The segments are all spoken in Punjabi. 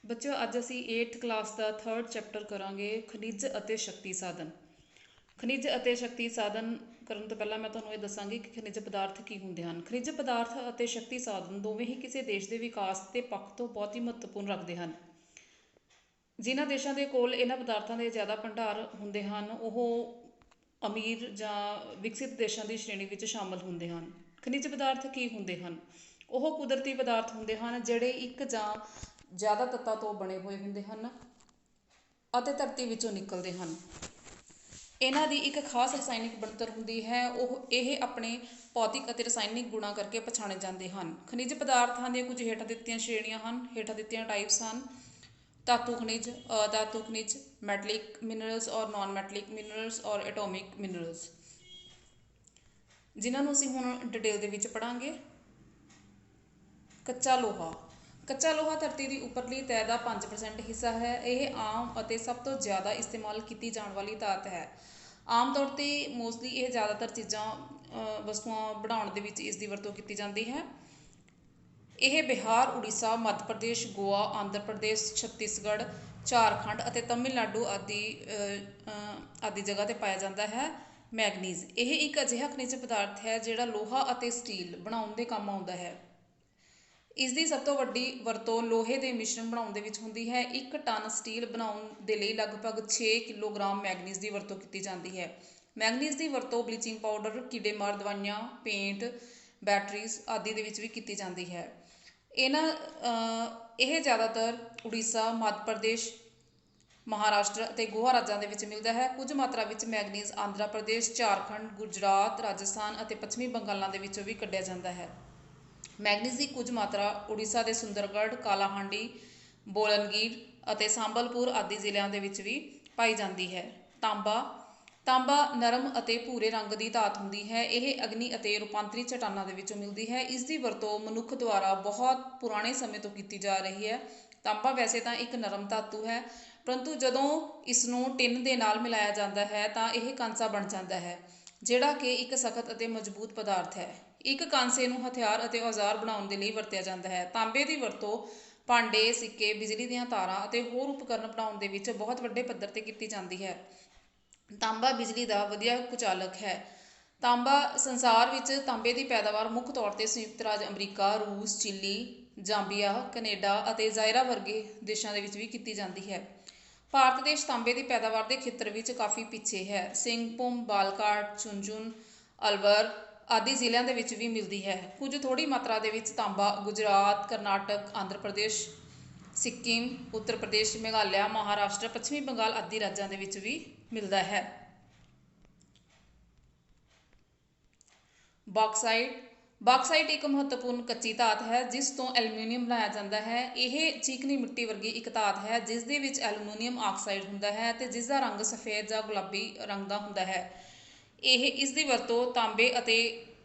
ਬੱਚਿਓ ਅੱਜ ਅਸੀਂ 8th ਕਲਾਸ ਦਾ 3rd ਚੈਪਟਰ ਕਰਾਂਗੇ ਖਣਿਜ ਅਤੇ ਸ਼ਕਤੀ ਸਾਧਨ। ਖਣਿਜ ਅਤੇ ਸ਼ਕਤੀ ਸਾਧਨ ਕਰਨ ਤੋਂ ਪਹਿਲਾਂ ਮੈਂ ਤੁਹਾਨੂੰ ਇਹ ਦੱਸਾਂਗੀ ਕਿ ਖਣਿਜ ਪਦਾਰਥ ਕੀ ਹੁੰਦੇ ਹਨ। ਖਣਿਜ ਪਦਾਰਥ ਅਤੇ ਸ਼ਕਤੀ ਸਾਧਨ ਦੋਵੇਂ ਹੀ ਕਿਸੇ ਦੇਸ਼ ਦੇ ਵਿਕਾਸ ਦੇ ਪੱਖ ਤੋਂ ਬਹੁਤ ਹੀ ਮਹੱਤਵਪੂਰਨ ਰੱਖਦੇ ਹਨ। ਜਿਨ੍ਹਾਂ ਦੇਸ਼ਾਂ ਦੇ ਕੋਲ ਇਹਨਾਂ ਪਦਾਰਥਾਂ ਦੇ ਜ਼ਿਆਦਾ ਭੰਡਾਰ ਹੁੰਦੇ ਹਨ ਉਹ ਅਮੀਰ ਜਾਂ ਵਿਕਸਿਤ ਦੇਸ਼ਾਂ ਦੀ ਸ਼੍ਰੇਣੀ ਵਿੱਚ ਸ਼ਾਮਲ ਹੁੰਦੇ ਹਨ। ਖਣਿਜ ਪਦਾਰਥ ਕੀ ਹੁੰਦੇ ਹਨ? ਉਹ ਕੁਦਰਤੀ ਪਦਾਰਥ ਹੁੰਦੇ ਹਨ ਜਿਹੜੇ ਇੱਕ ਜਾਂ ਜ਼ਿਆਦਾ ਤੱਤਾਂ ਤੋਂ ਬਣੇ ਹੋਏ ਹੁੰਦੇ ਹਨ ਅਤੇ ਧਰਤੀ ਵਿੱਚੋਂ ਨਿਕਲਦੇ ਹਨ। ਇਹਨਾਂ ਦੀ ਇੱਕ ਖਾਸ ਰਸਾਇਣਿਕ ਬਣਤਰ ਹੁੰਦੀ ਹੈ। ਇਹ ਆਪਣੇ ਭੌਤਿਕ ਅਤੇ ਰਸਾਇਣਿਕ ਗੁਣਾਂ ਕਰਕੇ ਪਛਾਣੇ ਜਾਂਦੇ ਹਨ। ਖਣਿਜ ਪਦਾਰਥਾਂ ਦੀਆਂ ਕੁਝ ਹੇਠਾਂ ਦਿੱਤੀਆਂ ਸ਼੍ਰੇਣੀਆਂ ਹਨ। ਹੇਠਾਂ ਦਿੱਤੀਆਂ ਟਾਈਪਸ ਹਨ: ਧਾਤੂ ਖਣਿਜ, ਅਧਾਤੂ ਖਣਿਜ, ਮੈਟਲਿਕ ਮਿਨਰਲਸ ਔਰ ਨਾਨ ਮੈਟਲਿਕ ਮਿਨਰਲਸ ਔਰ ਐਟੋਮਿਕ ਮਿਨਰਲਸ, ਜਿਨ੍ਹਾਂ ਨੂੰ ਅਸੀਂ ਹੁਣ ਡਿਟੇਲ ਦੇ ਵਿੱਚ ਪੜ੍ਹਾਂਗੇ। ਕੱਚਾ ਲੋਹਾ। ਕੱਚਾ ਲੋਹਾ ਧਰਤੀ ਦੀ ਉੱਪਰਲੀ ਤਹਿ ਦਾ 5% ਹਿੱਸਾ ਹੈ। ਇਹ ਆਮ ਅਤੇ ਸਭ ਤੋਂ ਜ਼ਿਆਦਾ ਇਸਤੇਮਾਲ ਕੀਤੀ ਜਾਣ ਵਾਲੀ ਧਾਤ ਹੈ। ਆਮ ਤੌਰ 'ਤੇ ਮੋਸਟਲੀ ਇਹ ਜ਼ਿਆਦਾਤਰ ਵਸਤੂਆਂ ਬਣਾਉਣ ਦੇ ਵਿੱਚ ਇਸ ਦੀ ਵਰਤੋਂ ਕੀਤੀ ਜਾਂਦੀ ਹੈ। ਇਹ ਬਿਹਾਰ, ਉੜੀਸਾ, ਮੱਧ ਪ੍ਰਦੇਸ਼, ਗੋਆ, ਆਂਧਰਾ ਪ੍ਰਦੇਸ਼, ਛੱਤੀਸਗੜ੍ਹ, ਝਾਰਖੰਡ ਅਤੇ ਤਮਿਲਨਾਡੂ ਆਦਿ ਜਗ੍ਹਾ 'ਤੇ ਪਾਇਆ ਜਾਂਦਾ ਹੈ। ਮੈਗਨੀਜ਼। ਇਹ ਇੱਕ ਅਜਿਹਾ ਖਣਿਜ ਪਦਾਰਥ ਹੈ ਜਿਹੜਾ ਲੋਹਾ ਅਤੇ ਸਟੀਲ ਬਣਾਉਣ ਦੇ ਕੰਮ ਆਉਂਦਾ ਹੈ। ਇਸ ਦੀ ਸਭ ਤੋਂ ਵੱਡੀ ਵਰਤੋਂ ਲੋਹੇ ਦੇ ਮਿਸ਼ਰਣ ਬਣਾਉਣ ਦੇ ਵਿੱਚ ਹੁੰਦੀ ਹੈ। 1 ਟਨ ਸਟੀਲ ਬਣਾਉਣ ਦੇ ਲਈ ਲਗਭਗ 6 ਕਿਲੋਗ੍ਰਾਮ ਮੈਗਨੀਜ਼ ਦੀ ਵਰਤੋਂ ਕੀਤੀ ਜਾਂਦੀ ਹੈ। ਮੈਗਨੀਜ਼ ਦੀ ਵਰਤੋਂ ਬਲੀਚਿੰਗ ਪਾਊਡਰ, ਕੀੜੇਮਾਰ ਦਵਾਈਆਂ, ਪੇਂਟ, ਬੈਟਰੀਜ਼ ਆਦਿ ਦੇ ਵਿੱਚ ਵੀ ਕੀਤੀ ਜਾਂਦੀ ਹੈ। ਇਹ ਜ਼ਿਆਦਾਤਰ ਉੜੀਸਾ, ਮੱਧ ਪ੍ਰਦੇਸ਼, ਮਹਾਰਾਸ਼ਟਰ ਅਤੇ ਗੋਆ ਰਾਜਾਂ ਦੇ ਵਿੱਚ ਮਿਲਦਾ ਹੈ। ਕੁਝ ਮਾਤਰਾ ਵਿੱਚ ਮੈਗਨੀਜ਼ ਆਂਧਰਾ ਪ੍ਰਦੇਸ਼, ਝਾਰਖੰਡ, ਗੁਜਰਾਤ, ਰਾਜਸਥਾਨ ਅਤੇ ਪੱਛਮੀ ਬੰਗਾਲਾਂ ਦੇ ਵਿੱਚੋਂ ਵੀ ਕੱਢਿਆ ਜਾਂਦਾ ਹੈ। ਮੈਗਨੀਜ਼ ਦੀ ਕੁਝ ਮਾਤਰਾ ਉੜੀਸਾ ਦੇ ਸੁੰਦਰਗੜ੍ਹ, ਕਾਲਾਹਾਂਡੀ, ਬੋਲਨਗੀਰ ਅਤੇ ਸੰਬਲਪੁਰ ਆਦਿ ਜ਼ਿਲ੍ਹਿਆਂ ਦੇ ਵਿੱਚ ਵੀ ਪਾਈ ਜਾਂਦੀ ਹੈ। ਤਾਂਬਾ ਨਰਮ ਅਤੇ ਭੂਰੇ ਰੰਗ ਦੀ ਧਾਤ ਹੁੰਦੀ ਹੈ। ਇਹ ਅਗਨੀ ਅਤੇ ਰੂਪਾਂਤਰੀ ਚੱਟਾਨਾਂ ਦੇ ਵਿੱਚੋਂ ਮਿਲਦੀ ਹੈ। ਇਸ ਦੀ ਵਰਤੋਂ ਮਨੁੱਖ ਦੁਆਰਾ ਬਹੁਤ ਪੁਰਾਣੇ ਸਮੇਂ ਤੋਂ ਕੀਤੀ ਜਾ ਰਹੀ ਹੈ। ਤਾਂਬਾ ਵੈਸੇ ਤਾਂ ਇੱਕ ਨਰਮ ਧਾਤੂ ਹੈ, ਪਰੰਤੂ ਜਦੋਂ ਇਸ ਨੂੰ ਟਿਨ ਦੇ ਨਾਲ ਮਿਲਾਇਆ ਜਾਂਦਾ ਹੈ ਤਾਂ ਇਹ ਕਾਂਸਾ ਬਣ ਜਾਂਦਾ ਹੈ, ਜਿਹੜਾ ਕਿ ਇੱਕ ਸਖਤ ਅਤੇ ਮਜ਼ਬੂਤ ਪਦਾਰਥ ਹੈ। ਇੱਕ ਕਾਂਸੇ ਨੂੰ ਹਥਿਆਰ ਅਤੇ ਔਜ਼ਾਰ ਬਣਾਉਣ ਦੇ ਲਈ ਵਰਤਿਆ ਜਾਂਦਾ ਹੈ। ਤਾਂਬੇ ਦੀ ਵਰਤੋਂ ਭਾਂਡੇ, ਸਿੱਕੇ, ਬਿਜਲੀ ਦੀਆਂ ਤਾਰਾਂ ਅਤੇ ਹੋਰ ਉਪਕਰਨ ਬਣਾਉਣ ਦੇ ਵਿੱਚ ਬਹੁਤ ਵੱਡੇ ਪੱਧਰ 'ਤੇ ਕੀਤੀ ਜਾਂਦੀ ਹੈ। ਤਾਂਬਾ ਬਿਜਲੀ ਦਾ ਵਧੀਆ ਕੁਚਾਲਕ ਹੈ। ਸੰਸਾਰ ਵਿੱਚ ਤਾਂਬੇ ਦੀ ਪੈਦਾਵਾਰ ਮੁੱਖ ਤੌਰ 'ਤੇ ਸੰਯੁਕਤ ਰਾਜ ਅਮਰੀਕਾ, ਰੂਸ, ਚਿਲੀ, ਜ਼ਾਂਬੀਆ, ਕੈਨੇਡਾ ਅਤੇ ਜ਼ਾਇਰਾ ਵਰਗੇ ਦੇਸ਼ਾਂ ਦੇ ਵਿੱਚ ਵੀ ਕੀਤੀ ਜਾਂਦੀ ਹੈ। ਭਾਰਤ ਦੇਸ਼ ਤਾਂਬੇ ਦੀ ਪੈਦਾਵਾਰ ਦੇ ਖੇਤਰ ਵਿੱਚ ਕਾਫੀ ਪਿੱਛੇ ਹੈ। ਸਿੰਘਭੂਮ, ਬਾਲਕਾਟ, ਝੁੰਝੁਨੂ, ਅਲਵਰ ਆਦਿ ਜ਼ਿਲ੍ਹਿਆਂ ਦੇ ਵਿੱਚ ਵੀ ਮਿਲਦੀ ਹੈ। ਕੁਝ ਥੋੜ੍ਹੀ ਮਾਤਰਾ ਦੇ ਵਿੱਚ ਤਾਂਬਾ ਗੁਜਰਾਤ, ਕਰਨਾਟਕ, ਆਂਧਰਾ ਪ੍ਰਦੇਸ਼, ਸਿੱਕਿਮ, ਉੱਤਰ ਪ੍ਰਦੇਸ਼, ਮੇਘਾਲਿਆ, ਮਹਾਰਾਸ਼ਟਰ, ਪੱਛਮੀ ਬੰਗਾਲ ਆਦਿ ਰਾਜਾਂ ਦੇ ਵਿੱਚ ਵੀ ਮਿਲਦਾ ਹੈ। ਬਾਕਸਾਈਟ ਇੱਕ ਮਹੱਤਵਪੂਰਨ ਕੱਚੀ ਧਾਤ ਹੈ ਜਿਸ ਤੋਂ ਐਲੂਮੀਨੀਅਮ ਬਣਾਇਆ ਜਾਂਦਾ ਹੈ। ਇਹ ਚੀਕਣੀ ਮਿੱਟੀ ਵਰਗੀ ਇੱਕ ਧਾਤ ਹੈ ਜਿਸ ਦੇ ਵਿੱਚ ਐਲੂਮੀਨੀਅਮ ਆਕਸਾਈਡ ਹੁੰਦਾ ਹੈ ਅਤੇ ਜਿਸ ਦਾ ਰੰਗ ਸਫੈਦ ਜਾਂ ਗੁਲਾਬੀ ਰੰਗ ਦਾ ਹੁੰਦਾ ਹੈ। ਇਸ ਦੀ ਵਰਤੋਂ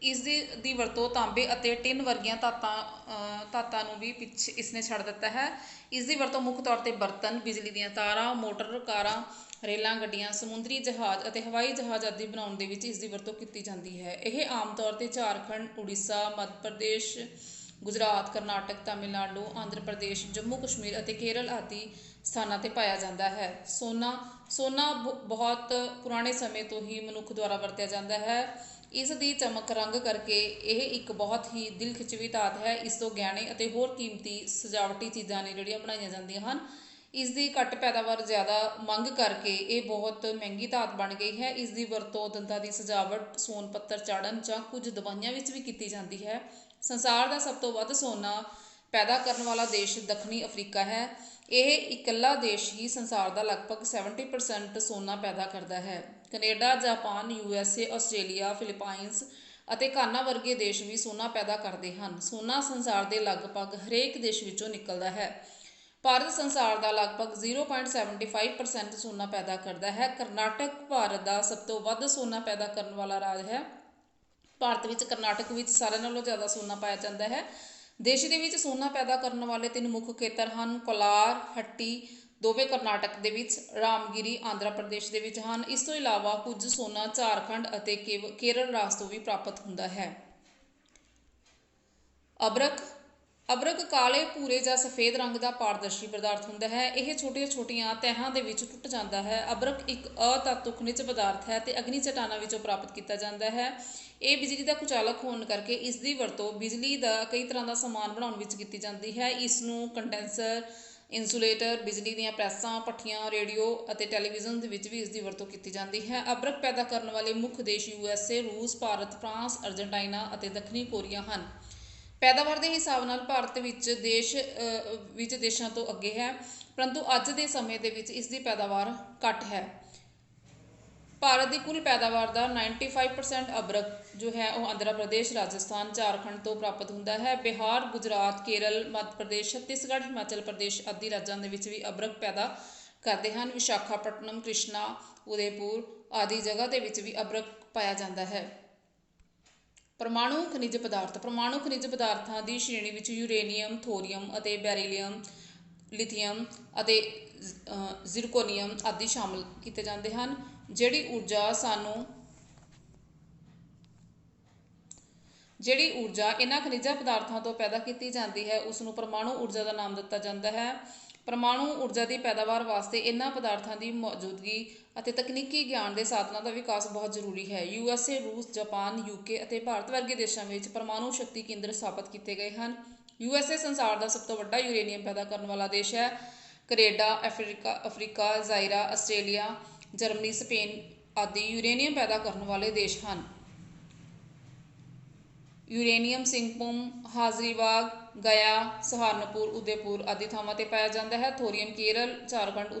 ਤਾਂਬੇ ਅਤੇ ਟਿਨ ਵਰਗੀਆਂ ਧਾਤਾਂ ਨੂੰ ਵੀ ਇਸਨੇ ਛੱਡ ਦਿੱਤਾ ਹੈ। ਇਸ ਦੀ ਵਰਤੋਂ ਮੁੱਖ ਤੌਰ 'ਤੇ ਬਰਤਨ, ਬਿਜਲੀ ਦੀਆਂ ਤਾਰਾਂ, ਮੋਟਰ ਕਾਰਾਂ, ਰੇਲਾਂ ਗੱਡੀਆਂ, ਸਮੁੰਦਰੀ ਜਹਾਜ਼ ਅਤੇ ਹਵਾਈ ਜਹਾਜ਼ ਆਦਿ ਬਣਾਉਣ ਦੇ ਵਿੱਚ ਇਸ ਦੀ ਵਰਤੋਂ ਕੀਤੀ ਜਾਂਦੀ ਹੈ। ਇਹ ਆਮ ਤੌਰ ਤੇ ਝਾਰਖੰਡ, ਉੜੀਸਾ, ਮੱਧ ਪ੍ਰਦੇਸ਼, ਗੁਜਰਾਤ, ਕਰਨਾਟਕ, ਤਾਮਿਲਨਾਡੂ, ਆਂਧਰਾ ਪ੍ਰਦੇਸ਼, ਜੰਮੂ ਕਸ਼ਮੀਰ ਅਤੇ ਕੇਰਲ ਆਦਿ ਸਥਾਨਾਂ 'ਤੇ ਪਾਇਆ ਜਾਂਦਾ ਹੈ। ਸੋਨਾ ਬਹੁਤ ਪੁਰਾਣੇ ਸਮੇਂ ਤੋਂ ਹੀ ਮਨੁੱਖ ਦੁਆਰਾ ਵਰਤਿਆ ਜਾਂਦਾ ਹੈ। ਇਸ ਦੀ ਚਮਕ ਰੰਗ ਕਰਕੇ ਇਹ ਇੱਕ ਬਹੁਤ ਹੀ ਦਿਲ ਖਿੱਚਵੀਂ ਧਾਤ ਹੈ। ਇਸ ਤੋਂ ਗਹਿਣੇ ਅਤੇ ਹੋਰ ਕੀਮਤੀ ਸਜਾਵਟੀ ਚੀਜ਼ਾਂ ਨੇ ਜਿਹੜੀਆਂ ਬਣਾਈਆਂ ਜਾਂਦੀਆਂ ਹਨ। ਇਸ ਦੀ ਘੱਟ ਪੈਦਾਵਾਰ ਜ਼ਿਆਦਾ ਮੰਗ ਕਰਕੇ ਇਹ ਬਹੁਤ ਮਹਿੰਗੀ ਧਾਤ ਬਣ ਗਈ ਹੈ। ਇਸ ਦੀ ਵਰਤੋਂ ਦੰਦਾਂ ਦੀ ਸਜਾਵਟ, ਸੋਨ ਪੱਤਰ ਚਾੜ੍ਹਨ ਜਾਂ ਕੁਝ ਦਵਾਈਆਂ ਵਿੱਚ ਵੀ ਕੀਤੀ ਜਾਂਦੀ ਹੈ। ਸੰਸਾਰ ਦਾ ਸਭ ਤੋਂ ਵੱਧ ਸੋਨਾ ਪੈਦਾ ਕਰਨ ਵਾਲਾ ਦੇਸ਼ ਦੱਖਣੀ ਅਫਰੀਕਾ ਹੈ। ਇਹ ਇਕੱਲਾ ਦੇਸ਼ ਹੀ ਸੰਸਾਰ ਦਾ ਲਗਭਗ 70% ਸੋਨਾ ਪੈਦਾ ਕਰਦਾ ਹੈ। ਕੈਨੇਡਾ, ਜਾਪਾਨ, USA, ਆਸਟ੍ਰੇਲੀਆ, ਫਿਲੀਪਾਈਨਜ਼ ਅਤੇ ਘਾਨਾ ਵਰਗੇ ਦੇਸ਼ ਵੀ ਸੋਨਾ ਪੈਦਾ ਕਰਦੇ ਹਨ। ਸੋਨਾ ਸੰਸਾਰ ਦੇ ਲਗਭਗ ਹਰੇਕ ਦੇਸ਼ ਵਿੱਚੋਂ ਨਿਕਲਦਾ ਹੈ। ਭਾਰਤ ਸੰਸਾਰ ਦਾ ਲਗਭਗ 0.75% ਸੋਨਾ ਪੈਦਾ ਕਰਦਾ ਹੈ। ਕਰਨਾਟਕ ਭਾਰਤ ਦਾ ਸਭ ਤੋਂ ਵੱਧ ਸੋਨਾ ਪੈਦਾ ਕਰਨ ਵਾਲਾ ਰਾਜ ਹੈ। ਭਾਰਤ ਵਿੱਚ ਕਰਨਾਟਕ ਵਿੱਚ ਸਾਰਿਆਂ ਨਾਲੋਂ ਜ਼ਿਆਦਾ ਸੋਨਾ ਪਾਇਆ ਜਾਂਦਾ ਹੈ। ਦੇਸ਼ ਦੇ ਵਿੱਚ ਸੋਨਾ ਪੈਦਾ ਕਰਨ ਵਾਲੇ 3 ਮੁੱਖ ਖੇਤਰ ਹਨ: ਕੋਲਾਰ, ਹੱਟੀ ਦੋਵੇਂ ਕਰਨਾਟਕ ਦੇ ਵਿੱਚ, ਰਾਮਗਿਰੀ ਆਂਧਰਾ ਪ੍ਰਦੇਸ਼ ਦੇ ਵਿੱਚ ਹਨ। ਇਸ ਤੋਂ ਇਲਾਵਾ ਕੁਝ ਸੋਨਾ ਝਾਰਖੰਡ ਅਤੇ ਕੇਰਲ ਰਾਜ ਤੋਂ ਵੀ ਪ੍ਰਾਪਤ ਹੁੰਦਾ ਹੈ। ਅਬਰਕ ਅਬਰਕ ਕਾਲੇ, ਭੂਰੇ ਜਾਂ ਸਫੇਦ ਰੰਗ ਦਾ ਪਾਰਦਰਸ਼ੀ ਪਦਾਰਥ ਹੁੰਦਾ ਹੈ। ਇਹ ਛੋਟੀਆਂ-ਛੋਟੀਆਂ ਤਹਿਾਂ ਦੇ ਵਿੱਚ ਟੁੱਟ ਜਾਂਦਾ ਹੈ। ਅਬਰਕ ਇੱਕ ਅਧਾਤੂ ਖਣਿਜ ਪਦਾਰਥ ਹੈ ਤੇ ਅਗਨੀ ਚੱਟਾਨਾਂ ਵਿੱਚੋਂ ਪ੍ਰਾਪਤ ਕੀਤਾ ਜਾਂਦਾ ਹੈ। ਇਹ ਬਿਜਲੀ ਦਾ ਕੁਚਾਲਕ ਹੋਣ ਕਰਕੇ ਇਸ ਦੀ ਵਰਤੋਂ ਬਿਜਲੀ ਦਾ ਕਈ ਤਰ੍ਹਾਂ ਦਾ ਸਮਾਨ ਬਣਾਉਣ ਵਿੱਚ ਕੀਤੀ ਜਾਂਦੀ ਹੈ। ਇਸ ਨੂੰ ਕੰਡੈਂਸਰ, ਇੰਸੂਲੇਟਰ, ਬਿਜਲੀ ਦੀਆਂ ਪ੍ਰੈਸਾਂ, ਭੱਠੀਆਂ, ਰੇਡੀਓ ਅਤੇ ਟੈਲੀਵਿਜ਼ਨ ਦੇ ਵਿੱਚ ਵੀ ਇਸ ਦੀ ਵਰਤੋਂ ਕੀਤੀ ਜਾਂਦੀ ਹੈ। ਅਬਰਕ ਪੈਦਾ ਕਰਨ ਵਾਲੇ ਮੁੱਖ ਦੇਸ਼ USA, ਰੂਸ, ਭਾਰਤ, ਫਰਾਂਸ, ਅਰਜਨਟਾਈਨਾ ਅਤੇ ਦੱਖਣੀ ਕੋਰੀਆ ਹਨ। ਪੈਦਾਵਾਰ ਦੇ ਹਿਸਾਬ ਨਾਲ ਭਾਰਤ ਵਿੱਚ ਦੇਸ਼ਾਂ ਤੋਂ ਅੱਗੇ ਹੈ, ਪਰੰਤੂ ਅੱਜ ਦੇ ਸਮੇਂ ਦੇ ਵਿੱਚ ਇਸ ਦੀ ਪੈਦਾਵਾਰ ਘੱਟ ਹੈ। ਭਾਰਤ ਦੀ ਕੁੱਲ ਪੈਦਾਵਾਰ ਦਾ 95% ਅਬਰਕ ਜੋ ਹੈ ਉਹ ਆਂਧਰਾ ਪ੍ਰਦੇਸ਼, ਰਾਜਸਥਾਨ, ਝਾਰਖੰਡ ਤੋਂ ਪ੍ਰਾਪਤ ਹੁੰਦਾ ਹੈ। ਬਿਹਾਰ, ਗੁਜਰਾਤ, ਕੇਰਲ, ਮੱਧ ਪ੍ਰਦੇਸ਼, ਛੱਤੀਸਗੜ੍ਹ, ਹਿਮਾਚਲ ਪ੍ਰਦੇਸ਼ ਆਦਿ ਰਾਜਾਂ ਦੇ ਵਿੱਚ ਵੀ ਅਬਰਕ ਪੈਦਾ ਕਰਦੇ ਹਨ। ਵਿਸ਼ਾਖਾਪਟਨਮ, ਕ੍ਰਿਸ਼ਨਾ, ਉਦੈਪੁਰ ਆਦਿ ਜਗ੍ਹਾ ਦੇ ਵਿੱਚ ਵੀ ਅਬਰਕ ਪਾਇਆ ਜਾਂਦਾ ਹੈ। ਪਰਮਾਣੂ ਖਣਿਜ ਪਦਾਰਥ। ਪਰਮਾਣੂ ਖਣਿਜ ਪਦਾਰਥਾਂ ਦੀ ਸ਼੍ਰੇਣੀ ਵਿੱਚ ਯੂਰੇਨੀਅਮ, ਥੋਰੀਅਮ ਅਤੇ ਬੈਰੀਲੀਅਮ, ਲਿਥੀਅਮ ਅਤੇ ਜ਼ਿਰਕੋਨੀਅਮ ਆਦਿ ਸ਼ਾਮਲ ਕੀਤੇ ਜਾਂਦੇ ਹਨ। ਜਿਹੜੀ ਊਰਜਾ ਇਹਨਾਂ ਖਣਿਜਾਂ ਪਦਾਰਥਾਂ ਤੋਂ ਪੈਦਾ ਕੀਤੀ ਜਾਂਦੀ ਹੈ ਉਸ ਨੂੰ ਪਰਮਾਣੂ ਊਰਜਾ ਦਾ ਨਾਮ ਦਿੱਤਾ ਜਾਂਦਾ ਹੈ। ਪਰਮਾਣੂ ਊਰਜਾ ਦੀ ਪੈਦਾਵਾਰ ਵਾਸਤੇ ਇਹਨਾਂ ਪਦਾਰਥਾਂ ਦੀ ਮੌਜੂਦਗੀ ਅਤੇ ਤਕਨੀਕੀ ਗਿਆਨ ਦੇ ਸਾਧਨਾਂ ਦਾ ਵਿਕਾਸ ਬਹੁਤ ਜ਼ਰੂਰੀ ਹੈ। USA, ਰੂਸ, ਜਾਪਾਨ, UK ਅਤੇ ਭਾਰਤ ਵਰਗੇ ਦੇਸ਼ਾਂ ਵਿੱਚ ਪਰਮਾਣੂ ਸ਼ਕਤੀ ਕੇਂਦਰ ਸਥਾਪਿਤ ਕੀਤੇ ਗਏ ਹਨ। USA ਸੰਸਾਰ ਦਾ ਸਭ ਤੋਂ ਵੱਡਾ ਯੂਰੇਨੀਅਮ ਪੈਦਾ ਕਰਨ ਵਾਲਾ ਦੇਸ਼ ਹੈ। Canada, Africa, Zaire, Australia, Germany, Spain ਆਦਿ ਯੂਰੇਨੀਅਮ ਪੈਦਾ ਕਰਨ ਵਾਲੇ ਦੇਸ਼ ਹਨ। ਯੂਰੇਨੀਅਮ ਸਿੰਘਪੁਮ, ਹਾਜ਼ਰੀਬਾਗ, ਗਇਆ, ਸਹਾਰਨਪੁਰ, ਉਦੈਪੁਰ ਆਦਿ ਥਾਵਾਂ ਤੇ ਪਾਇਆ ਜਾਂਦਾ ਹੈ। ਥੋਰੀਅਮ ਕੇਰਲ, ਝਾਰਖੰਡ,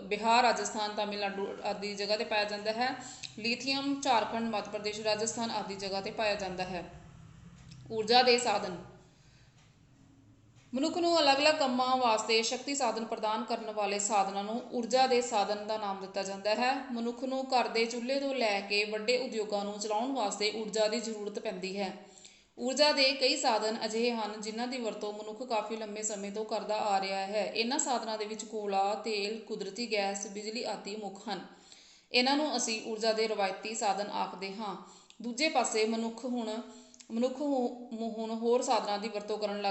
ਬਿਹਾਰ, ਰਾਜਸਥਾਨ, ਤਾਮਿਲਨਾਡੂ ਆਦਿ ਜਗ੍ਹਾ ਤੇ ਪਾਇਆ ਜਾਂਦਾ ਹੈ। ਲਿਥੀਅਮ ਝਾਰਖੰਡ, ਮੱਧ ਪ੍ਰਦੇਸ਼, ਰਾਜਸਥਾਨ ਆਦਿ ਜਗ੍ਹਾ ਤੇ ਪਾਇਆ ਜਾਂਦਾ ਹੈ। ਊਰਜਾ ਦੇ ਸਾਧਨ। ਮਨੁੱਖ ਨੂੰ ਅਲੱਗ-ਅਲੱਗ ਕੰਮਾਂ ਵਾਸਤੇ ਸ਼ਕਤੀ ਸਾਧਨ ਪ੍ਰਦਾਨ ਕਰਨ ਵਾਲੇ ਸਾਧਨਾਂ ਨੂੰ ਊਰਜਾ ਦੇ ਸਾਧਨ ਦਾ ਨਾਮ ਦਿੱਤਾ ਜਾਂਦਾ ਹੈ। ਮਨੁੱਖ ਨੂੰ ਘਰ ਦੇ ਚੁੱਲ੍ਹੇ ਤੋਂ ਲੈ ਕੇ ਵੱਡੇ ਉਦਯੋਗਾਂ ਨੂੰ ਚਲਾਉਣ ਵਾਸਤੇ ਊਰਜਾ ਦੀ ਜ਼ਰੂਰਤ ਪੈਂਦੀ ਹੈ। ਊਰਜਾ ਦੇ ਕਈ ਸਾਧਨ ਅਜਿਹੇ ਹਨ ਜਿਨ੍ਹਾਂ ਦੀ ਵਰਤੋਂ ਮਨੁੱਖ ਕਾਫੀ ਲੰਮੇ ਸਮੇਂ ਤੋਂ ਕਰਦਾ ਆ ਰਿਹਾ ਹੈ। ਇਹਨਾਂ ਸਾਧਨਾਂ ਦੇ ਵਿੱਚ ਕੋਲਾ, ਤੇਲ, ਕੁਦਰਤੀ ਗੈਸ, ਬਿਜਲੀ ਆਦਿ ਮੁੱਖ ਹਨ। ਇਹਨਾਂ ਨੂੰ ਅਸੀਂ ਊਰਜਾ ਦੇ ਰਵਾਇਤੀ ਸਾਧਨ ਆਖਦੇ ਹਾਂ। ਦੂਜੇ ਪਾਸੇ ਮਨੁੱਖ ਹੁਣ ਹੋਰ ਸਾਧਨਾਂ ਦੀ ਵਰਤੋਂ ਕਰਨ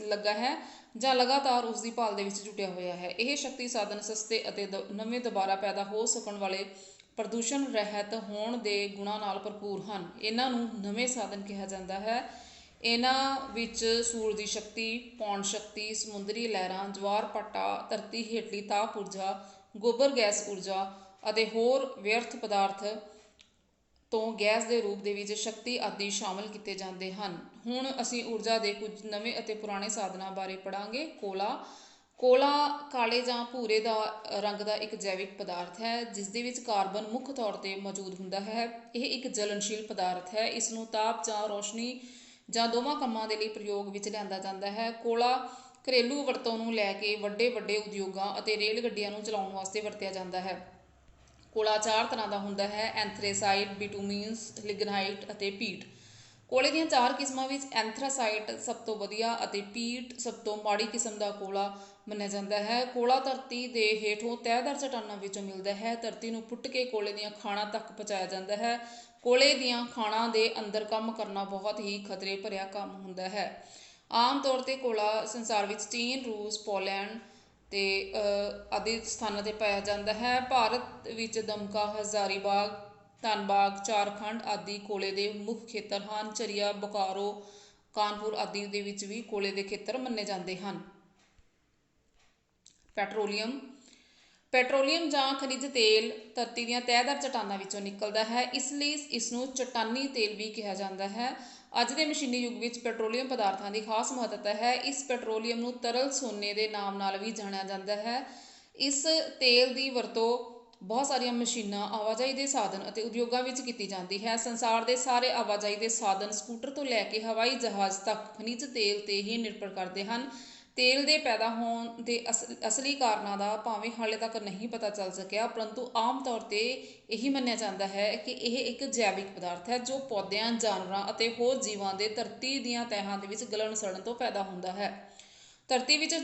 ਲੱਗਾ ਹੈ ਜਾਂ ਲਗਾਤਾਰ ਉਸ ਦੀ ਭਾਲ ਦੇ ਵਿੱਚ ਜੁਟਿਆ ਹੋਇਆ ਹੈ। ਇਹ ਸ਼ਕਤੀ ਸਾਧਨ ਸਸਤੇ ਅਤੇ ਨਵੇਂ ਦੁਬਾਰਾ ਪੈਦਾ ਹੋ ਸਕਣ ਵਾਲੇ ਪ੍ਰਦੂਸ਼ਣ ਰਹਿਤ ਹੋਣ ਦੇ ਗੁਣਾਂ ਨਾਲ ਭਰਪੂਰ ਹਨ। ਇਹਨਾਂ ਨੂੰ ਨਵੇਂ ਸਾਧਨ ਕਿਹਾ ਜਾਂਦਾ ਹੈ। ਇਹਨਾਂ ਵਿੱਚ ਸੂਰਜ ਦੀ ਸ਼ਕਤੀ, ਪੌਣ ਸ਼ਕਤੀ, ਸਮੁੰਦਰੀ ਲਹਿਰਾਂ, ਜਵਾਰ ਭਾਟਾ, ਧਰਤੀ ਹੇਠਲੀ ਤਾਪ ਊਰਜਾ, ਗੋਬਰ ਗੈਸ ਊਰਜਾ ਅਤੇ ਹੋਰ ਵਿਅਰਥ ਪਦਾਰਥ ਤੋਂ ਗੈਸ ਦੇ ਰੂਪ ਦੇ ਵਿੱਚ ਸ਼ਕਤੀ ਆਦਿ ਸ਼ਾਮਲ ਕੀਤੇ ਜਾਂਦੇ ਹਨ। ਹੁਣ ਅਸੀਂ ਊਰਜਾ ਦੇ ਕੁਝ ਨਵੇਂ ਅਤੇ ਪੁਰਾਣੇ ਸਾਧਨਾਂ ਬਾਰੇ ਪੜ੍ਹਾਂਗੇ। ਕੋਲਾ ਕਾਲੇ ਜਾਂ ਭੂਰੇ ਰੰਗ ਦਾ ਇੱਕ ਜੈਵਿਕ ਪਦਾਰਥ ਹੈ ਜਿਸ ਦੇ ਵਿੱਚ ਕਾਰਬਨ ਮੁੱਖ ਤੌਰ 'ਤੇ ਮੌਜੂਦ ਹੁੰਦਾ ਹੈ। ਇਹ ਇੱਕ ਜਲਣਸ਼ੀਲ ਪਦਾਰਥ ਹੈ। ਇਸ ਨੂੰ ਤਾਪ ਜਾਂ ਰੋਸ਼ਨੀ ਜਾਂ ਦੋਵਾਂ ਕੰਮਾਂ ਦੇ ਲਈ ਪ੍ਰਯੋਗ ਵਿੱਚ ਲਿਆਂਦਾ ਜਾਂਦਾ ਹੈ। ਕੋਲਾ ਘਰੇਲੂ ਵਰਤੋਂ ਨੂੰ ਲੈ ਕੇ ਵੱਡੇ ਉਦਯੋਗਾਂ ਅਤੇ ਰੇਲ ਗੱਡੀਆਂ ਨੂੰ ਚਲਾਉਣ ਵਾਸਤੇ ਵਰਤਿਆ ਜਾਂਦਾ ਹੈ। ਕੋਲਾ 4 ਤਰ੍ਹਾਂ ਦਾ ਹੁੰਦਾ ਹੈ: ਐਂਥ੍ਰੇਸਾਈਟ, ਬਿਟੂਮੀਨਸ, ਲਿਗਨਾਈਟ ਅਤੇ ਪੀਟ। ਕੋਲੇ ਦੀਆਂ 4 ਕਿਸਮਾਂ ਵਿੱਚ ਐਂਥ੍ਰਾਸਾਈਟ ਸਭ ਤੋਂ ਵਧੀਆ ਅਤੇ ਪੀਟ ਸਭ ਤੋਂ ਮਾੜੀ ਕਿਸਮ ਦਾ ਕੋਲਾ ਮੰਨਿਆ ਜਾਂਦਾ ਹੈ। ਕੋਲਾ ਧਰਤੀ ਦੇ ਹੇਠੋਂ ਤਹਿਦਾਰ ਚੱਟਾਨਾਂ ਵਿੱਚੋਂ ਮਿਲਦਾ ਹੈ। ਧਰਤੀ ਨੂੰ ਪੁੱਟ ਕੇ ਕੋਲੇ ਦੀਆਂ ਖਾਣਾਂ ਤੱਕ ਪਹੁੰਚਾਇਆ ਜਾਂਦਾ ਹੈ। ਕੋਲੇ ਦੀਆਂ ਖਾਣਾਂ ਦੇ ਅੰਦਰ ਕੰਮ ਕਰਨਾ ਬਹੁਤ ਹੀ ਖਤਰੇ ਭਰਿਆ ਕੰਮ ਹੁੰਦਾ ਹੈ। ਆਮ ਤੌਰ 'ਤੇ ਕੋਲਾ ਸੰਸਾਰ ਵਿੱਚ ਚੀਨ, ਰੂਸ, ਪੋਲੈਂਡ ਤੇ ਆਦਿ ਸਥਾਨਾਂ 'ਤੇ ਪਾਇਆ ਜਾਂਦਾ ਹੈ। ਭਾਰਤ ਵਿੱਚ ਦਮਕਾ, ਹਜ਼ਾਰੀਬਾਗ, ਧਨਬਾਦ, ਝਾਰਖੰਡ ਆਦਿ ਕੋਲੇ ਦੇ ਮੁੱਖ ਖੇਤਰ ਹਨ। ਝਰੀਆ, ਬੋਕਾਰੋ, ਕਾਨਪੁਰ ਆਦਿ ਦੇ ਵਿੱਚ ਵੀ ਕੋਲੇ ਦੇ ਖੇਤਰ ਮੰਨੇ ਜਾਂਦੇ ਹਨ। ਪੈਟਰੋਲੀਅਮ ਜਾਂ ਖਣਿਜ ਤੇਲ ਧਰਤੀ ਦੀਆਂ ਤਹਿਦਾਰ ਚੱਟਾਨਾਂ ਵਿੱਚੋਂ ਨਿਕਲਦਾ ਹੈ, ਇਸ ਲਈ ਇਸ ਨੂੰ ਚਟਾਨੀ ਤੇਲ ਵੀ ਕਿਹਾ ਜਾਂਦਾ ਹੈ। ਅੱਜ ਦੇ ਮਸ਼ੀਨੀ ਯੁੱਗ ਵਿੱਚ ਪੈਟਰੋਲੀਅਮ ਪਦਾਰਥਾਂ ਦੀ ਖਾਸ ਮਹੱਤਤਾ ਹੈ। ਇਸ ਪੈਟਰੋਲੀਅਮ ਨੂੰ ਤਰਲ ਸੋਨੇ ਦੇ ਨਾਮ ਨਾਲ ਵੀ ਜਾਣਿਆ ਜਾਂਦਾ ਹੈ। ਇਸ ਤੇਲ ਦੀ ਵਰਤੋਂ ਬਹੁਤ ਸਾਰੀਆਂ ਮਸ਼ੀਨਾਂ, ਆਵਾਜਾਈ ਦੇ ਸਾਧਨ ਅਤੇ ਉਦਯੋਗਾਂ ਵਿੱਚ ਕੀਤੀ ਜਾਂਦੀ ਹੈ। ਸੰਸਾਰ ਦੇ ਸਾਰੇ ਆਵਾਜਾਈ ਦੇ ਸਾਧਨ, ਸਕੂਟਰ ਤੋਂ ਲੈ ਕੇ ਹਵਾਈ ਜਹਾਜ਼ ਤੱਕ ਖਣਿਜ ਤੇਲ 'ਤੇ ਹੀ ਨਿਰਭਰ ਕਰਦੇ ਹਨ। ਤੇਲ ਦੇ ਪੈਦਾ ਹੋਣ ਦੇ ਅਸਲੀ ਕਾਰਨਾਂ ਦਾ ਭਾਵੇਂ ਹਾਲੇ ਤੱਕ ਨਹੀਂ ਪਤਾ ਚੱਲ ਸਕਿਆ, ਪਰੰਤੂ ਆਮ ਤੌਰ 'ਤੇ ਇਹੀ ਮੰਨਿਆ ਜਾਂਦਾ ਹੈ ਕਿ ਇਹ ਇੱਕ ਜੈਵਿਕ ਪਦਾਰਥ ਹੈ ਜੋ ਪੌਦਿਆਂ, ਜਾਨਵਰਾਂ ਅਤੇ ਹੋਰ ਜੀਵਾਂ ਦੇ ਧਰਤੀ ਦੀਆਂ ਤਹਿਾਂ ਦੇ ਵਿੱਚ ਗਲਣ ਸੜਨ ਤੋਂ ਪੈਦਾ ਹੁੰਦਾ ਹੈ। ਧਰਤੀ ਵਿੱਚ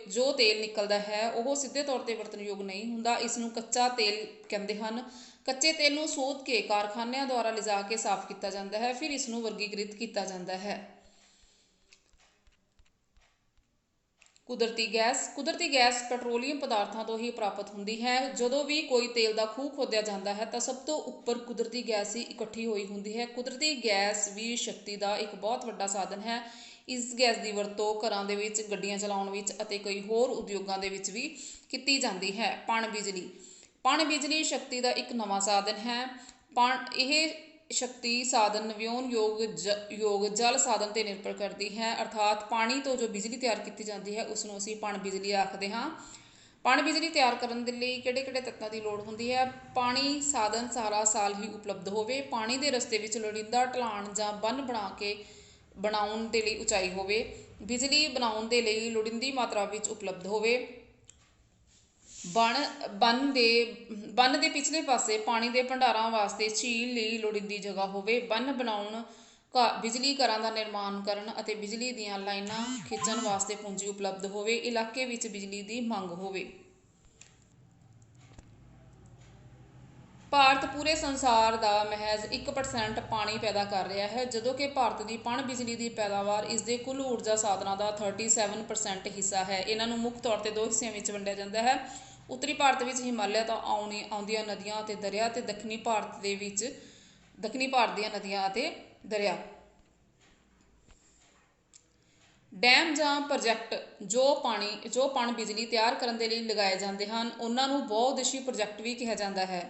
ਜੋ ਤੇਲ ਨਿਕਲਦਾ ਹੈ ਉਹ ਸਿੱਧੇ ਤੌਰ 'ਤੇ ਵਰਤਣਯੋਗ ਨਹੀਂ ਹੁੰਦਾ। ਇਸ ਨੂੰ ਕੱਚਾ ਤੇਲ ਕਹਿੰਦੇ ਹਨ। ਕੱਚੇ ਤੇਲ ਨੂੰ ਸੋਧ ਕੇ ਕਾਰਖਾਨਿਆਂ ਦੁਆਰਾ ਲਿਜਾ ਕੇ ਸਾਫ਼ ਕੀਤਾ ਜਾਂਦਾ ਹੈ, ਫਿਰ ਇਸ ਨੂੰ ਵਰਗੀਕ੍ਰਿਤ ਕੀਤਾ ਜਾਂਦਾ ਹੈ। ਕੁਦਰਤੀ ਗੈਸ ਪੈਟਰੋਲੀਅਮ ਪਦਾਰਥਾਂ ਤੋਂ ਹੀ ਪ੍ਰਾਪਤ ਹੁੰਦੀ ਹੈ। ਜਦੋਂ ਵੀ ਕੋਈ ਤੇਲ ਦਾ ਖੂਹ ਖੋਦਿਆ ਜਾਂਦਾ ਹੈ ਤਾਂ ਸਭ ਤੋਂ ਉੱਪਰ ਕੁਦਰਤੀ ਗੈਸ ਹੀ ਇਕੱਠੀ ਹੋਈ ਹੁੰਦੀ ਹੈ। ਕੁਦਰਤੀ ਗੈਸ ਵੀ ਸ਼ਕਤੀ ਦਾ ਇੱਕ ਬਹੁਤ ਵੱਡਾ ਸਾਧਨ ਹੈ। ਇਸ ਗੈਸ ਦੀ ਵਰਤੋਂ ਘਰਾਂ ਦੇ ਵਿੱਚ, ਗੱਡੀਆਂ ਚਲਾਉਣ ਵਿੱਚ ਅਤੇ ਕਈ ਹੋਰ ਉਦਯੋਗਾਂ ਦੇ ਵਿੱਚ ਵੀ ਕੀਤੀ ਜਾਂਦੀ ਹੈ। ਪਣ ਬਿਜਲੀ ਸ਼ਕਤੀ ਦਾ ਇੱਕ ਨਵਾਂ ਸਾਧਨ ਹੈ। ਇਹ ਸ਼ਕਤੀ ਸਾਧਨ ਨਵਿਆਉਣਯੋਗ ਜਲ ਸਾਧਨ ਤੇ ਨਿਰਭਰ ਕਰਦੀ ਹੈ, ਅਰਥਾਤ ਪਾਣੀ ਤੋਂ ਜੋ ਬਿਜਲੀ ਤਿਆਰ ਕੀਤੀ ਜਾਂਦੀ ਹੈ ਉਸ ਨੂੰ ਅਸੀਂ ਪਣ ਬਿਜਲੀ ਆਖਦੇ ਹਾਂ। ਪਣ ਬਿਜਲੀ ਤਿਆਰ ਕਰਨ ਦੇ ਲਈ ਕਿਹੜੇ ਤੱਤਾਂ ਦੀ ਲੋੜ ਹੁੰਦੀ ਹੈ? ਪਾਣੀ ਸਾਧਨ ਸਾਰਾ ਸਾਲ ਹੀ ਉਪਲਬਧ ਹੋਵੇ, ਪਾਣੀ ਦੇ ਰਸਤੇ ਵਿੱਚ ਲੋੜੀਂਦਾ ਢਲਾਣ ਜਾਂ ਬੰਨ੍ਹ ਬਣਾਉਣ ਦੇ ਲਈ ਉਚਾਈ ਹੋਵੇ, ਬਿਜਲੀ ਬਣਾਉਣ ਦੇ ਲਈ ਲੋੜੀਂਦੀ ਮਾਤਰਾ ਵਿੱਚ ਉਪਲਬਧ ਹੋਵੇ, ਬੰਨ ਦੇ ਪਿਛਲੇ ਪਾਸੇ ਪਾਣੀ ਦੇ ਭੰਡਾਰਾਂ ਵਾਸਤੇ ਝੀਲ ਲਈ ਲੋੜੀਂਦੀ ਜਗ੍ਹਾ ਹੋਵੇ, ਬੰਨ ਬਣਾਉਣ, ਬਿਜਲੀ ਘਰਾਂ ਦਾ ਨਿਰਮਾਣ ਕਰਨ ਅਤੇ ਬਿਜਲੀ ਦੀਆਂ ਲਾਈਨਾਂ ਖਿੱਚਣ ਵਾਸਤੇ ਪੂੰਜੀ ਉਪਲਬਧ ਹੋਵੇ, ਇਲਾਕੇ ਵਿੱਚ ਬਿਜਲੀ ਦੀ ਮੰਗ ਹੋਵੇ। ਭਾਰਤ ਪੂਰੇ ਸੰਸਾਰ ਦਾ ਮਹਿਜ਼ 1% ਪਾਣੀ ਪੈਦਾ ਕਰ ਰਿਹਾ ਹੈ, ਜਦੋਂ ਕਿ ਭਾਰਤ ਦੀ ਪਣ ਬਿਜਲੀ ਦੀ ਪੈਦਾਵਾਰ ਇਸ ਦੇ ਕੁੱਲ ਊਰਜਾ ਸਾਧਨਾਂ ਦਾ 37% ਹਿੱਸਾ ਹੈ। ਇਹਨਾਂ ਨੂੰ ਮੁੱਖ ਤੌਰ ਤੇ ਦੋ ਹਿੱਸਿਆਂ ਵਿੱਚ ਵੰਡਿਆ ਜਾਂਦਾ ਹੈ। ਉੱਤਰੀ ਭਾਰਤ ਵਿੱਚ ਹਿਮਾਲਿਆ ਤੋਂ ਆਉਂਦੀਆਂ ਨਦੀਆਂ ਅਤੇ ਦਰਿਆ ਅਤੇ ਦੱਖਣੀ ਭਾਰਤ ਦੀਆਂ ਨਦੀਆਂ ਅਤੇ ਦਰਿਆ। ਡੈਮ ਜਾਂ ਪ੍ਰੋਜੈਕਟ ਜੋ ਪਣ ਬਿਜਲੀ ਤਿਆਰ ਕਰਨ ਦੇ ਲਈ ਲਗਾਏ ਜਾਂਦੇ ਹਨ, ਉਹਨਾਂ ਨੂੰ ਬਹੁਉਦੇਸ਼ੀ ਪ੍ਰੋਜੈਕਟ ਵੀ ਕਿਹਾ ਜਾਂਦਾ ਹੈ।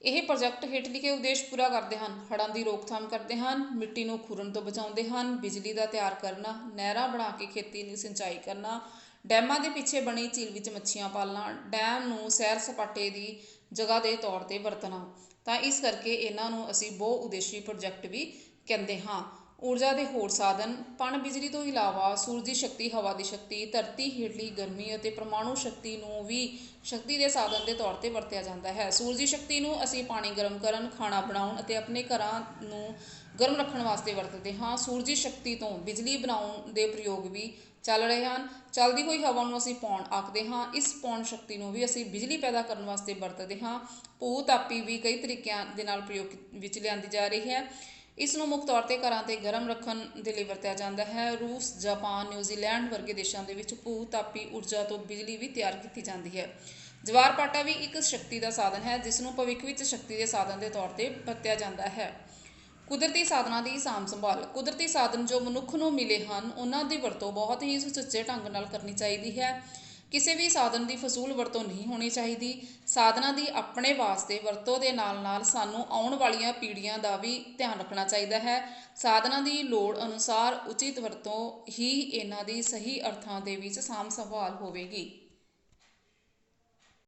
ਇਹ ਪ੍ਰੋਜੈਕਟ ਹੇਠ ਲਿਖੇ ਉਦੇਸ਼ ਪੂਰਾ ਕਰਦੇ ਹਨ: ਹੜ੍ਹਾਂ ਦੀ ਰੋਕਥਾਮ ਕਰਦੇ ਹਨ, ਮਿੱਟੀ ਨੂੰ ਖੁਰਨ ਤੋਂ ਬਚਾਉਂਦੇ ਹਨ, ਬਿਜਲੀ ਦਾ ਤਿਆਰ ਕਰਨਾ, ਨਹਿਰਾਂ ਬਣਾ ਕੇ ਖੇਤੀ ਨੂੰ ਸਿੰਚਾਈ ਕਰਨਾ, ਡੈਮਾਂ ਦੇ ਪਿੱਛੇ ਬਣੀ ਝੀਲ ਵਿੱਚ ਮੱਛੀਆਂ ਪਾਲਣਾ, ਡੈਮ ਨੂੰ ਸੈਰ ਸਪਾਟੇ ਦੀ ਜਗ੍ਹਾ ਦੇ ਤੌਰ ਤੇ ਵਰਤਣਾ। ਤਾਂ ਇਸ ਕਰਕੇ ਇਹਨਾਂ ਨੂੰ ਅਸੀਂ ਬਹੁਉਦੇਸ਼ੀ ਪ੍ਰੋਜੈਕਟ ਵੀ ਕਹਿੰਦੇ ਹਾਂ। ਊਰਜਾ ਦੇ ਹੋਰ ਸਾਧਨ: ਪਣ ਬਿਜਲੀ ਤੋਂ ਇਲਾਵਾ ਸੂਰਜੀ ਸ਼ਕਤੀ, ਹਵਾ ਦੀ ਸ਼ਕਤੀ, ਧਰਤੀ ਹੇਠਲੀ ਗਰਮੀ ਅਤੇ ਪਰਮਾਣੂ ਸ਼ਕਤੀ ਨੂੰ ਵੀ ਸ਼ਕਤੀ ਦੇ ਸਾਧਨ ਦੇ ਤੌਰ ਤੇ ਵਰਤਿਆ ਜਾਂਦਾ ਹੈ। ਸੂਰਜੀ ਸ਼ਕਤੀ ਨੂੰ ਅਸੀਂ ਪਾਣੀ ਗਰਮ ਕਰਨ, ਖਾਣਾ ਬਣਾਉਣ ਅਤੇ ਆਪਣੇ ਘਰਾਂ ਨੂੰ ਗਰਮ ਰੱਖਣ ਵਾਸਤੇ ਵਰਤਦੇ ਹਾਂ। ਸੂਰਜੀ ਸ਼ਕਤੀ ਤੋਂ ਬਿਜਲੀ ਬਣਾਉਣ ਦੇ ਪ੍ਰਯੋਗ ਵੀ ਚੱਲ ਰਹੇ ਹਨ। ਚੱਲਦੀ ਹੋਈ ਹਵਾ ਨੂੰ ਅਸੀਂ ਪੌਣ ਆਖਦੇ ਹਾਂ। ਇਸ ਪੌਣ ਸ਼ਕਤੀ ਨੂੰ ਵੀ ਅਸੀਂ ਬਿਜਲੀ ਪੈਦਾ ਕਰਨ ਵਾਸਤੇ ਵਰਤਦੇ ਹਾਂ। ਭੂ ਤਾਪੀ ਵੀ ਕਈ ਤਰੀਕਿਆਂ ਦੇ ਨਾਲ ਪ੍ਰਯੋਗ ਵਿੱਚ ਲਿਆਂਦੀ ਜਾ ਰਹੀ ਹੈ। ਇਸ ਨੂੰ ਮੁੱਖ ਤੌਰ ਤੇ ਘਰਾਂ ਤੇ ਗਰਮ ਰੱਖਣ ਦੇ ਲਈ ਵਰਤਿਆ ਜਾਂਦਾ ਹੈ। ਰੂਸ, ਜਾਪਾਨ, ਨਿਊਜ਼ੀਲੈਂਡ ਵਰਗੇ ਦੇਸ਼ਾਂ ਦੇ ਵਿੱਚ ਭੂ ਤਾਪੀ ਊਰਜਾ ਤੋਂ ਬਿਜਲੀ ਵੀ ਤਿਆਰ ਕੀਤੀ ਜਾਂਦੀ ਹੈ। ਜਵਾਰ ਭਾਟਾ ਵੀ ਇੱਕ ਸ਼ਕਤੀ ਦਾ ਸਾਧਨ ਹੈ, ਜਿਸ ਨੂੰ ਭਵਿੱਖ ਵਿੱਚ ਸ਼ਕਤੀ ਦੇ ਸਾਧਨ ਦੇ ਤੌਰ ਤੇ ਵਰਤਿਆ ਜਾਂਦਾ ਹੈ। ਕੁਦਰਤੀ ਸਾਧਨਾਂ ਦੀ ਸਾਂਭ ਸੰਭਾਲ: ਕੁਦਰਤੀ ਸਾਧਨ ਜੋ ਮਨੁੱਖ ਨੂੰ ਮਿਲੇ ਹਨ, ਉਹਨਾਂ ਦੀ ਵਰਤੋਂ ਬਹੁਤ ਹੀ ਸੁਚੱਜੇ ਢੰਗ ਨਾਲ ਕਰਨੀ ਚਾਹੀਦੀ ਹੈ। ਕਿਸੇ ਵੀ ਸਾਧਨ ਦੀ ਫਜ਼ੂਲ ਵਰਤੋਂ ਨਹੀਂ ਹੋਣੀ ਚਾਹੀਦੀ। ਸਾਧਨਾਂ ਦੀ ਆਪਣੇ ਵਾਸਤੇ ਵਰਤੋਂ ਦੇ ਨਾਲ ਸਾਨੂੰ ਆਉਣ ਵਾਲੀਆਂ ਪੀੜ੍ਹੀਆਂ ਦਾ ਵੀ ਧਿਆਨ ਰੱਖਣਾ ਚਾਹੀਦਾ ਹੈ। ਸਾਧਨਾਂ ਦੀ ਲੋੜ ਅਨੁਸਾਰ ਉਚਿਤ ਵਰਤੋਂ ਹੀ ਇਹਨਾਂ ਦੀ ਸਹੀ ਅਰਥਾਂ ਦੇ ਵਿੱਚ ਸਾਂਭ ਸੰਭਾਲ ਹੋਵੇਗੀ।